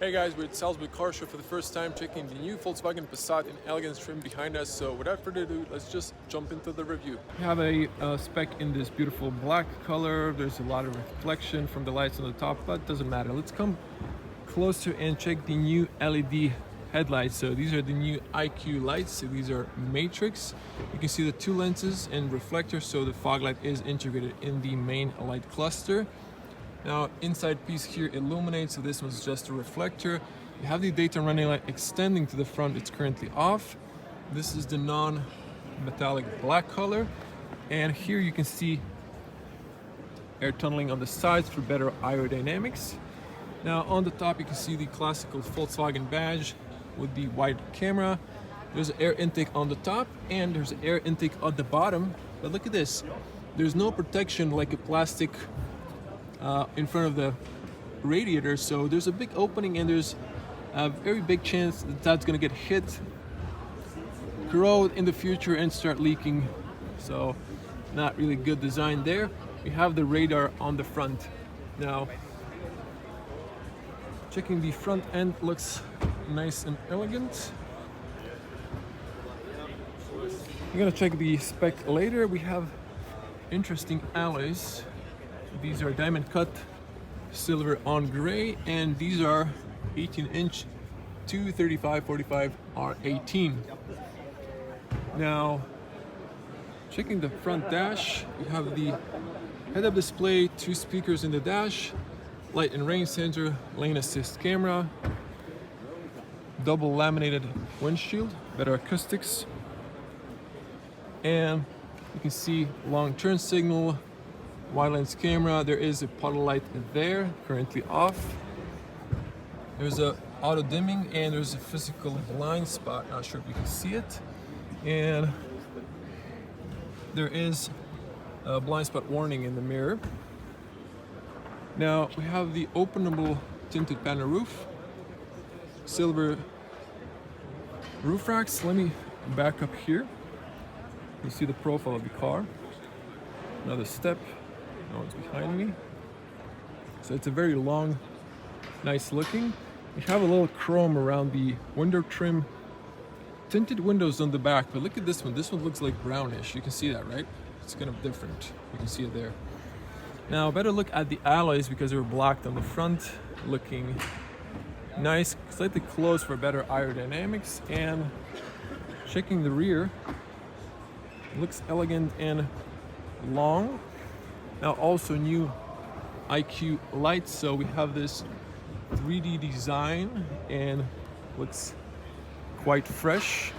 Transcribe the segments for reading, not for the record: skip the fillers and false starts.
Hey guys, we're at Salzburg Auto Show for the first time, checking the new Volkswagen Passat in Elegance trim behind us. So without further ado, let's just jump into the review. We have a spec in this beautiful black color. There's a lot of reflection from the lights on the top, but it doesn't matter. Let's come closer and check the new LED headlights. So these are the new IQ lights. So these are matrix. You can see the two lenses and reflectors, so the fog light is integrated in the main light cluster. Now, inside piece here illuminates, so this one's just a reflector. You have the daytime running light extending to the front, it's currently off. This is the non-metallic black color. And here you can see air tunneling on the sides for better aerodynamics. Now, on the top you can see the classical Volkswagen badge with the wide camera. There's an air intake on the top and there's an air intake at the bottom. But look at this, there's no protection like a plastic in front of the radiator, so there's a big opening and there's a very big chance that that's going to get hit, corrode in the future and start leaking. So not really good design there. We have the radar on the front. Now checking the front end, looks nice and elegant. We're gonna check the spec later. We have interesting alloys. These are diamond cut silver on gray, and these are 18-inch 235/45 R18. Now, checking the front dash, we have the head-up display, two speakers in the dash, light and rain sensor, lane assist camera, double laminated windshield, better acoustics, and you can see long turn signal, wide lens camera. There is a puddle light there, currently off. There's a auto dimming and there's a physical blind spot, not sure if you can see it. And there is a blind spot warning in the mirror. Now we have the openable tinted panel roof, silver roof racks. Let me back up here. You see the profile of the car. Another step. No one's behind me. So it's a very long, nice looking. We have a little chrome around the window trim. Tinted windows on the back, but look at this one. This one looks like brownish. You can see that, right? It's kind of different. You can see it there. Now, better look at the alloys because they're blacked on the front. Looking nice, slightly closed for better aerodynamics. And checking the rear, looks elegant and long. Now also new IQ lights, so we have this 3D design and looks quite fresh.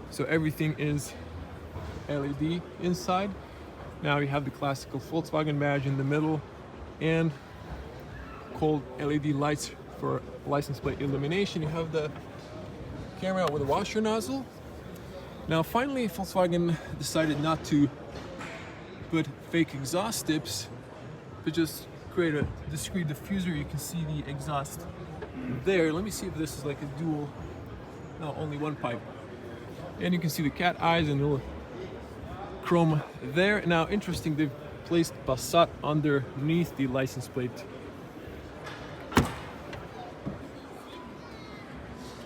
So everything is LED inside. Now we have the classical Volkswagen badge in the middle and cold LED lights for license plate illumination. You have the camera with a washer nozzle. Now finally Volkswagen decided not to put fake exhaust tips, but just create a discrete diffuser. You can see the exhaust there. Let me see if this is like a dual, no, only one pipe. And you can see the cat eyes and the little chrome there. Now interesting, they've placed Passat underneath the license plate.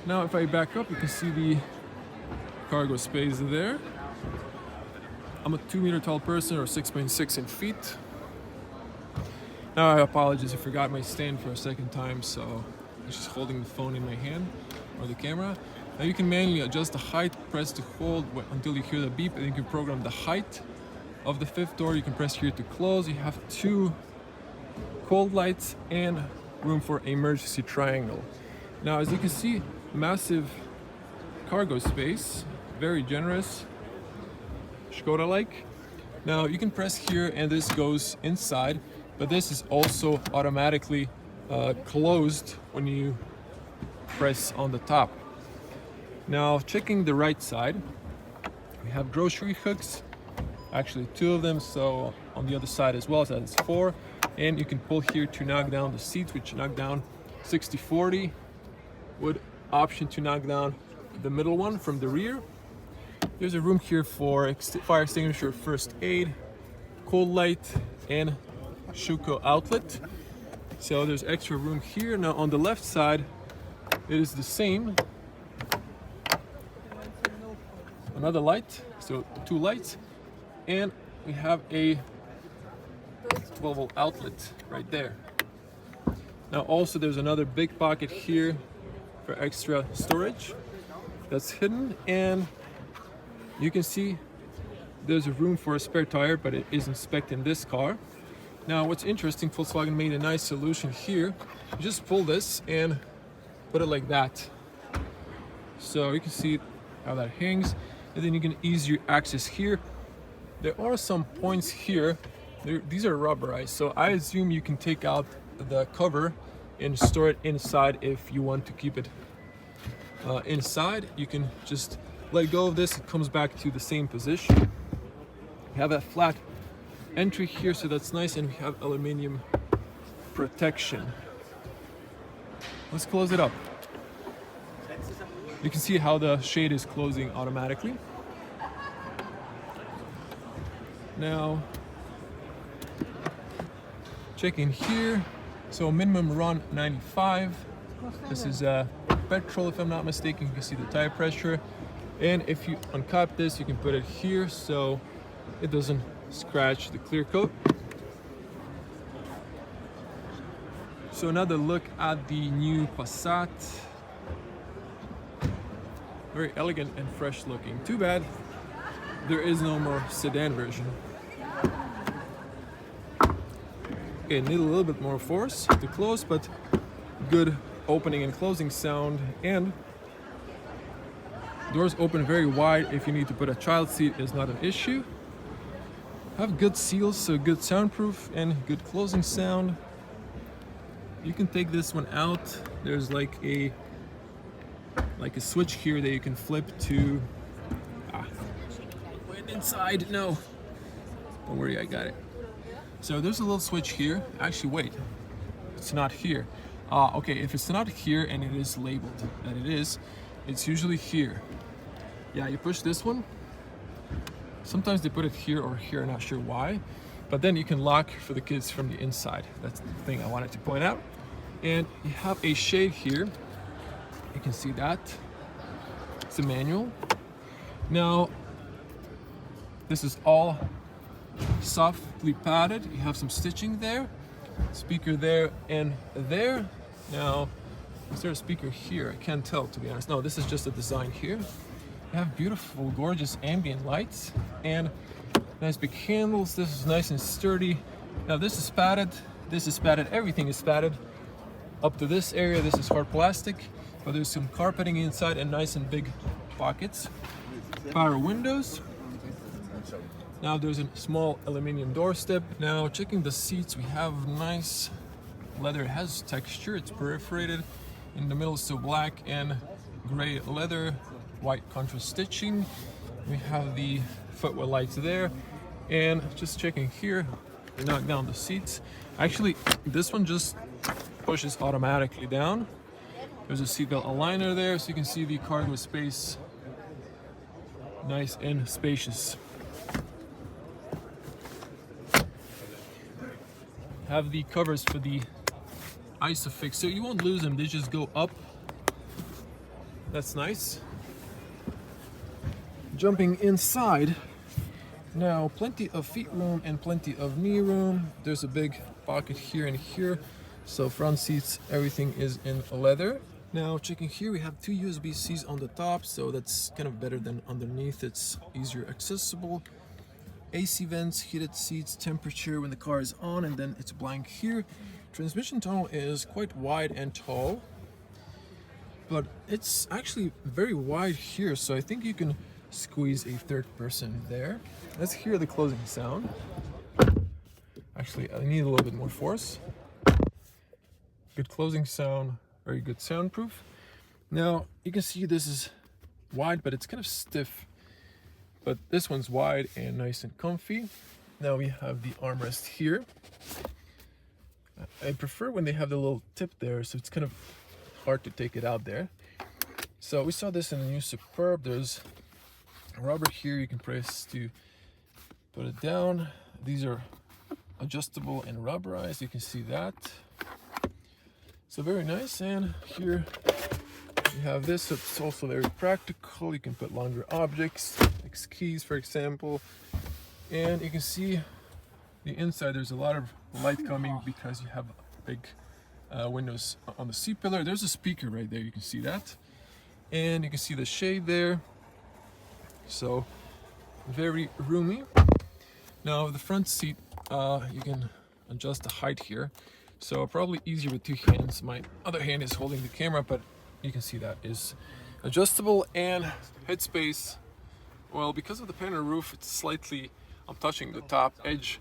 Now if I back up, you can see the cargo space there. I'm a 2-meter tall person, or 6.6 in feet. Now I apologize, I forgot my stand for a second time, so I'm just holding the phone in my hand, or the camera. Now you can manually adjust the height, press to hold until you hear the beep, and you can program the height of the fifth door. You can press here to close. You have two cold lights and room for emergency triangle. Now as you can see, massive cargo space, very generous, Skoda-like. Now you can press here and this goes inside, but this is also automatically closed when you press on the top. Now checking the right side, we have grocery hooks, actually 2 of them, so on the other side as well, so that's 4. And you can pull here to knock down the seats, which knock down 60/40, with option to knock down the middle one from the rear. There's a room here for fire extinguisher, first aid, cold light, and Schuko outlet. So there's extra room here. Now on the left side, it is the same. Another light, so 2 lights, and we have a 12-volt outlet right there. Now also there's another big pocket here for extra storage that's hidden, and you can see there's a room for a spare tire, but it isn't spec'd in this car. Now what's interesting, Volkswagen made a nice solution here. You just pull this and put it like that. So you can see how that hangs, and then you can ease your access here. There are some points here. These are rubberized, so I assume you can take out the cover and store it inside if you want to keep it inside. You can just let go of this, it comes back to the same position. We have a flat entry here, so that's nice, and we have aluminum protection. Let's close it up. You can see how the shade is closing automatically. Now, check in here. So minimum run 95. This is petrol, if I'm not mistaken. You can see the tire pressure. And if you uncap this, you can put it here so it doesn't scratch the clear coat. So another look at the new Passat. Very elegant and fresh looking. Too bad there is no more sedan version. Okay, need a little bit more force to close, but good opening and closing sound, and doors open very wide. If you need to put a child seat, is not an issue. Have good seals, so good soundproof and good closing sound. You can take this one out. There's like a switch here that you can flip to. Went inside. No, don't worry, I got it. So there's a little switch here. Actually, wait, it's not here. Okay, if it's not here and it is labeled that it is, it's usually here. Yeah, you push this one. Sometimes they put it here or here, not sure why. But then you can lock for the kids from the inside. That's the thing I wanted to point out. And you have a shade here. You can see that. It's a manual. Now, this is all softly padded. You have some stitching there, speaker there and there. Now, is there a speaker here? I can't tell, to be honest. No, this is just a design here. You have beautiful, gorgeous ambient lights and nice big handles. This is nice and sturdy. Now this is padded, everything is padded. Up to this area, this is hard plastic, but there's some carpeting inside and nice and big pockets. Power windows. Now there's a small aluminum door step. Now checking the seats, we have nice leather. It has texture, it's perforated. In the middle, so black and gray leather, white contrast stitching. We have the footwell lights there. And just checking here, we knock down the seats. Actually, this one just pushes automatically down. There's a seatbelt aligner there, so you can see the cargo space. Nice and spacious. Have the covers for the ISOFIX, so you won't lose them, they just go up. That's nice. Jumping inside, now plenty of feet room and plenty of knee room. There's a big pocket here and here, so front seats, everything is in leather. Now checking here, we have 2 USB-Cs on the top, so that's kind of better than underneath. It's easier accessible. AC vents, heated seats, temperature when the car is on, and then it's blank here. Transmission tunnel is quite wide and tall, but it's actually very wide here, so I think you can squeeze a third person there. Let's hear the closing sound. Actually, I need a little bit more force. Good closing sound, very good soundproof. Now you can see this is wide, but it's kind of stiff. But this one's wide and nice and comfy. Now we have the armrest here. I prefer when they have the little tip there, so it's kind of hard to take it out there. So we saw this in the new Superb. There's a rubber here you can press to put it down. These are adjustable and rubberized, you can see that. So very nice. And here you have this. It's also very practical. You can put longer objects, like keys, for example. And you can see the inside. There's a lot of light coming because you have big windows on the C-pillar. There's a speaker right there. You can see that. And you can see the shade there. So very roomy. Now the front seat, you can adjust the height here. So probably easier with two hands. My other hand is holding the camera, but you can see that is adjustable. And headspace, well, because of the panel roof, it's slightly, I'm touching the top edge,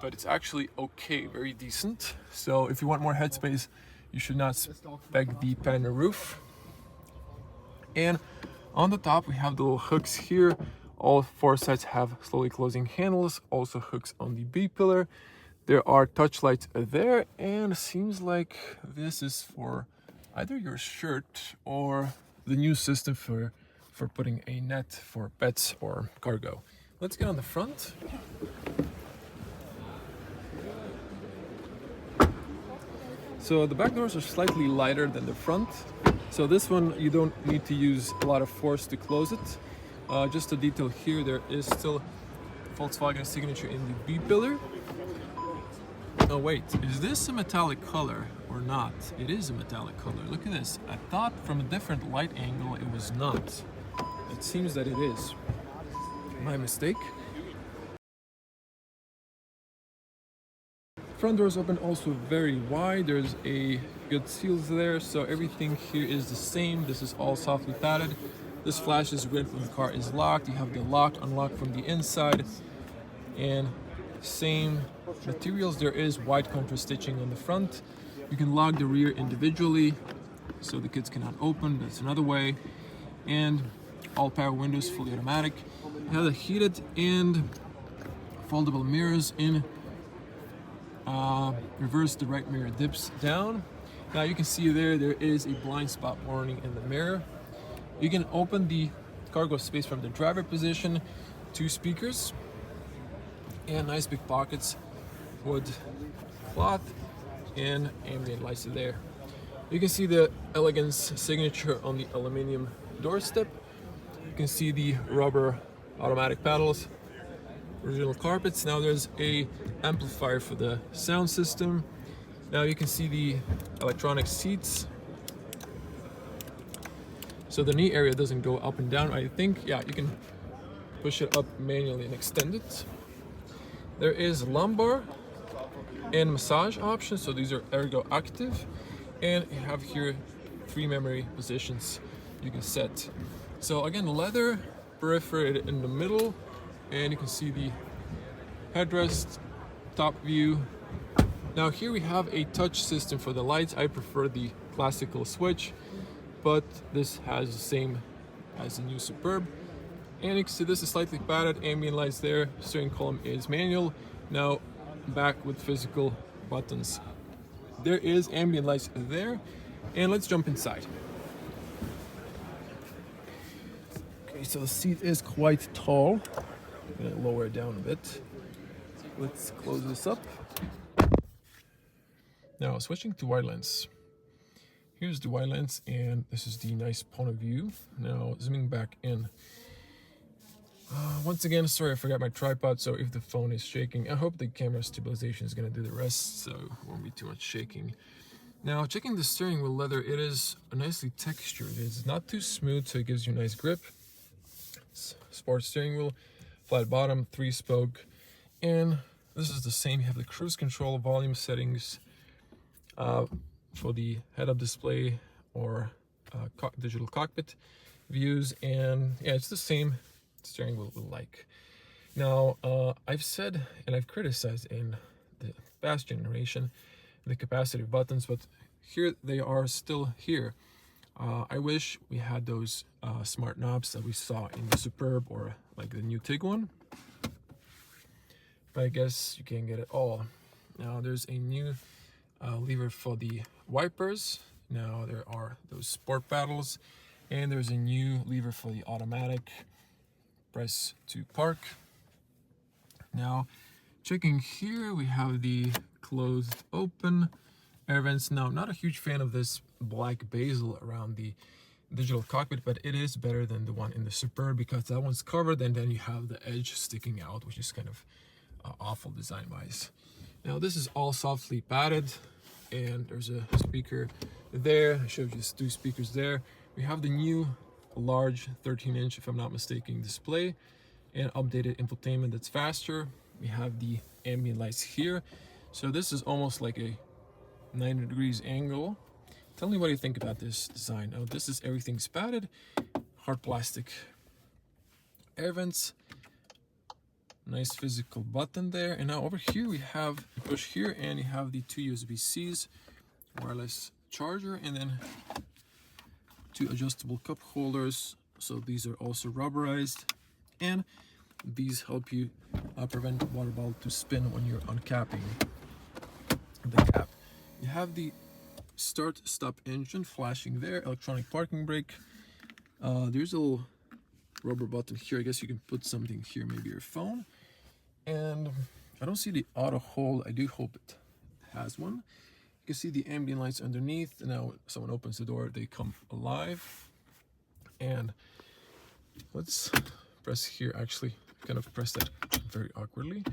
but it's actually okay, very decent. So if you want more headspace, you should not spec the panel roof. And on the top, we have the little hooks here. All four sets have slowly closing handles, also hooks on the B-pillar. There are touch lights there, and it seems like this is for either your shirt or the new system for putting a net for pets or cargo. Let's get on the front. So the back doors are slightly lighter than the front. So this one, you don't need to use a lot of force to close it. Just a detail here, there is still Volkswagen signature in the B-pillar. Oh wait, is this a metallic color or not? It is a metallic color. Look at this. I thought from a different light angle it was not. It seems that it is. My mistake. Front doors open also very wide. There's a good seals there, so everything here is the same. This is all softly padded. This flashes red when the car is locked. You have the lock, unlock from the inside, and same materials. There is white contrast stitching on the front. You can lock the rear individually, so the kids cannot open. That's another way. And all power windows, fully automatic. You have the heated and foldable mirrors in reverse. The right mirror dips down. Now you can see there is a blind spot warning in the mirror. You can open the cargo space from the driver position, 2 speakers, and nice big pockets, wood cloth, and ambient lights there. You can see the Elegance signature on the aluminum doorstep. You can see the rubber automatic paddles, original carpets. Now there's a amplifier for the sound system. Now you can see the electronic seats. So the knee area doesn't go up and down. I think, yeah, you can push it up manually and extend it. There is lumbar and massage options. So these are ergo active. And you have here 3 memory positions you can set. So again, leather perforated in the middle. And you can see the headrest, top view. Now here we have a touch system for the lights. I prefer the classical switch, but this has the same as the new Superb. And you can see this is slightly padded, ambient lights there. Steering column is manual. Now back with physical buttons. There is ambient lights there. And let's jump inside. Okay, so the seat is quite tall. I'm gonna lower it down a bit. Let's close this up. Now switching to wide lens. Here's the wide lens, and this is the nice point of view. Now zooming back in. Once again, sorry I forgot my tripod, so if the phone is shaking, I hope the camera stabilization is gonna do the rest, so it won't be too much shaking. Now checking the steering wheel leather, it is nicely textured. It's not too smooth, so it gives you a nice grip. It's sports steering wheel, flat bottom, 3-spoke, and this is the same. You have the cruise control, volume settings for the head-up display or digital cockpit views, and yeah, it's the same steering wheel like. Now I've said and I've criticized in the past generation the capacitive buttons, but here they are still here. I wish we had those smart knobs that we saw in the Superb or like the new Tiguan, but I guess you can't get it all. Now there's a new lever for the wipers. Now there are those sport paddles, and there's a new lever for the automatic press to park. Now checking here, we have the closed open air vents. Now, not a huge fan of this black bezel around the digital cockpit, but it is better than the one in the Superb because that one's covered and then you have the edge sticking out, which is kind of awful design wise. Now this is all softly padded, and there's a speaker there. I showed you 2 speakers there. We have the new large 13-inch, if I'm not mistaken, display and updated infotainment that's faster. We have the ambient lights here. So this is almost like a 90 degrees angle. Tell me what you think about this design. Oh, this is everything's padded, hard plastic air vents, nice physical button there. And now over here we have push here, and you have the 2 USB-Cs, wireless charger, and then 2 adjustable cup holders. So these are also rubberized, and these help you prevent water bottle to spin when you're uncapping the cap. You have the start stop engine flashing there, electronic parking brake. There's a little rubber button here. I guess you can put something here, maybe your phone. And I don't see the auto hold. I do hope it has one. You can see the ambient lights underneath. Now when someone opens the door, they come alive. And let's press here. Actually, kind of press that very awkwardly.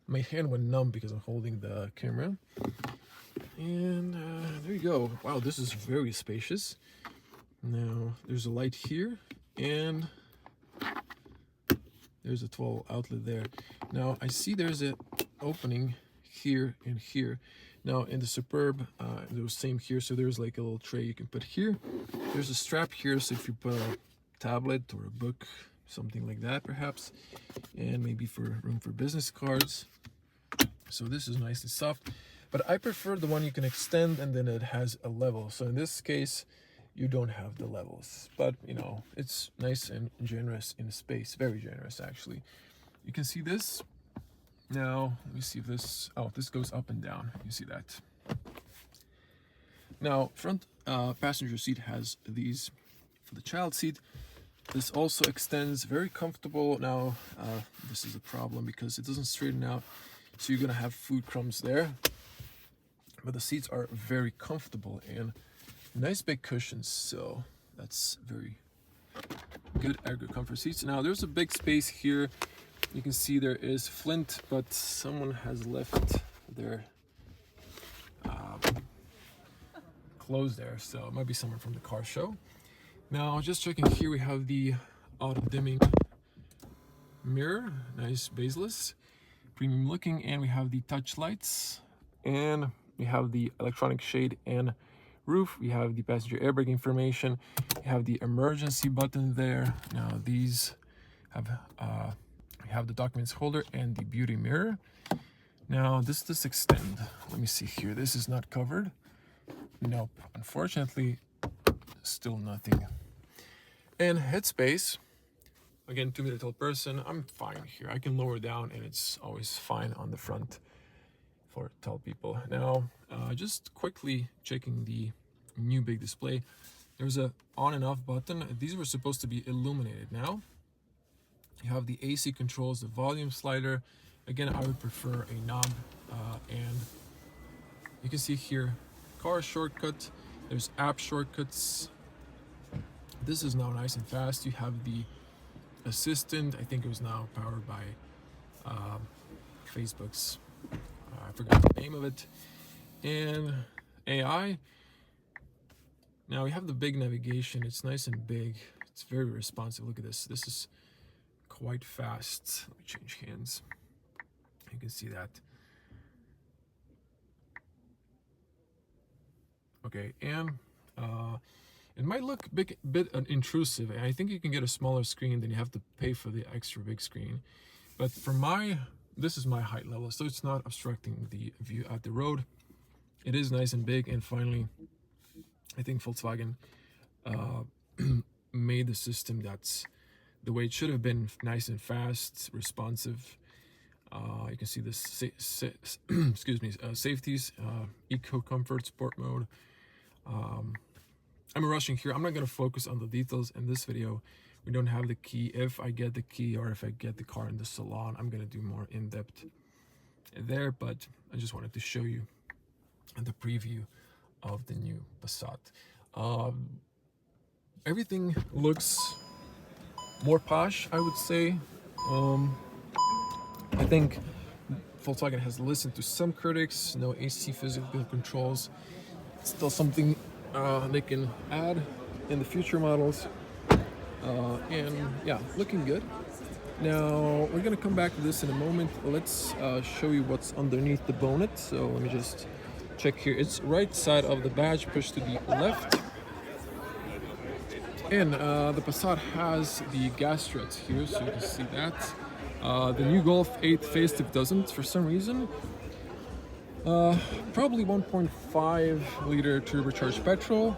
My hand went numb because I'm holding the camera. And there you go. Wow, this is very spacious. Now there's a light here, and there's a 12 outlet there. Now I see there's an opening here and here. Now in the Superb, there was same here. So there's like a little tray you can put here. There's a strap here, so if you put a tablet or a book, something like that perhaps, and maybe for room for business cards. So this is nice and soft. But I prefer the one you can extend and then it has a level. So in this case, you don't have the levels. But, you know, it's nice and generous in space. Very generous, actually. You can see this. Now, let me see if this... Oh, this goes up and down. You see that. Now, front passenger seat has these for the child seat. This also extends, very comfortable. Now, this is a problem because it doesn't straighten out. So you're going to have food crumbs there. But the seats are very comfortable and nice big cushions, so that's very good ergo comfort seats. Now there's a big space here. You can see there is Flint, but someone has left their clothes there, so it might be someone from the car show. Now just checking here, we have the auto dimming mirror, nice bezel-less, premium looking, and we have the touch lights, and we have the electronic shade and roof. We have the passenger airbag information. We have the emergency button there. Now these have we have the documents holder and the beauty mirror. Now this extend. Let me see here. This is not covered. Nope. Unfortunately, still nothing. And headspace. Again, 2 meter tall person. I'm fine here. I can lower down and it's always fine on the front for tall people. Now, just quickly checking the new big display. There's a on and off button. These were supposed to be illuminated. Now, you have the AC controls, the volume slider. Again, I would prefer a knob. And you can see here, car shortcut. There's app shortcuts. This is now nice and fast. You have the assistant. I think it was now powered by Facebook's I forgot the name of it, and AI. Now we have the big navigation. It's nice and big. It's very responsive. Look at this. This is quite fast. Let me change hands. You can see that. Okay, and it might look bit intrusive. I think you can get a smaller screen, then you have to pay for the extra big screen. But for this is my height level, so it's not obstructing the view at the road. It is nice and big. And finally, I think Volkswagen made the system that's the way it should have been, nice and fast, responsive. You can see this excuse me, safeties, eco comfort, sport mode. I'm rushing here. I'm not going to focus on the details in this video. We don't have the key. If I get the key or if I get the car in the salon, I'm going to do more in-depth there, but I just wanted to show you and the preview of the new Passat. Everything looks more posh, I would say. I think Volkswagen has listened to some critics. No AC physical controls. It's still something they can add in the future models. And yeah, looking good. Now we're gonna come back to this in a moment. Let's show you what's underneath the bonnet. So let me just check here. It's right side of the badge, pushed to the left. And the Passat has the gas struts here, so you can see that. The new Golf 8 facelift doesn't, for some reason. Probably 1.5 liter turbocharged petrol,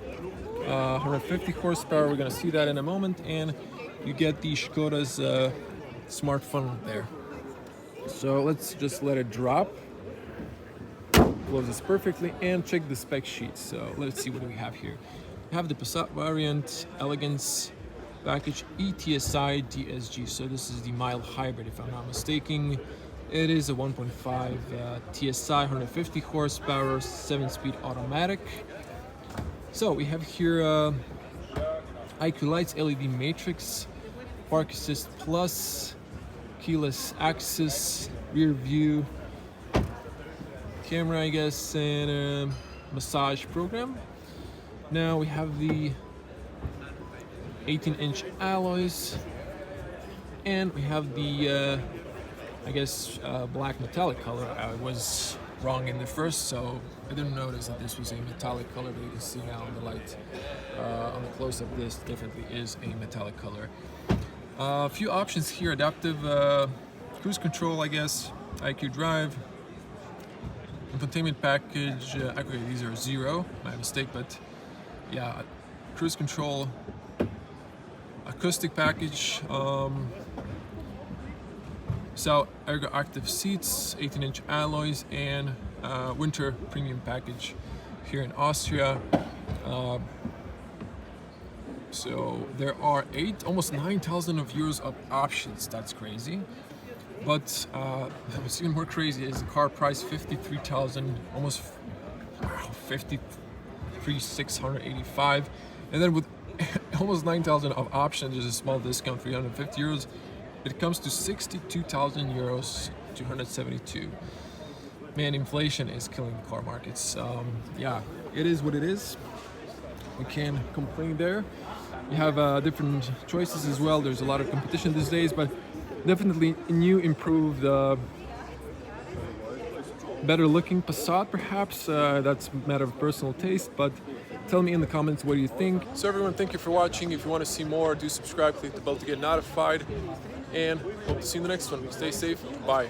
150 horsepower. We're gonna see that in a moment, and you get the Škoda's smart funnel there. So let's just let it drop. Closes perfectly, and check the spec sheet. So let's see what we have here. We have the Passat Variant, Elegance package, eTSI DSG. So this is the mild hybrid, if I'm not mistaken. It is a 1.5 TSI, 150 horsepower, 7-speed automatic. So we have here IQ Lights, LED matrix, Park Assist Plus, keyless access, rear view camera, I guess, and a massage program. Now we have the 18-inch alloys, and we have the I guess black metallic color. I was wrong in the first, so I didn't notice that this was a metallic color, but you can see now in the light on the close-up, this definitely is a metallic color. A few options here: adaptive cruise control, I guess, IQ Drive, infotainment package. Okay, these are 0, my mistake, but yeah, cruise control, acoustic package, so ergo active seats, 18-inch alloys, and winter premium package here in Austria. So there are almost 9,000 euros of options. That's crazy. But what's even more crazy is the car price 53,000, almost 53,685, and then with almost 9,000 of options, there's a small discount, 350 euros. It comes to 62,000 euros, 272. Man, inflation is killing the car markets. Yeah, it is what it is. We can't complain there. You have different choices as well. There's a lot of competition these days, but definitely new, improved, better looking Passat, perhaps. That's a matter of personal taste, but tell me in the comments what do you think. So everyone, thank you for watching. If you want to see more, do subscribe, click the bell to get notified, and hope to see you in the next one. Stay safe. Bye.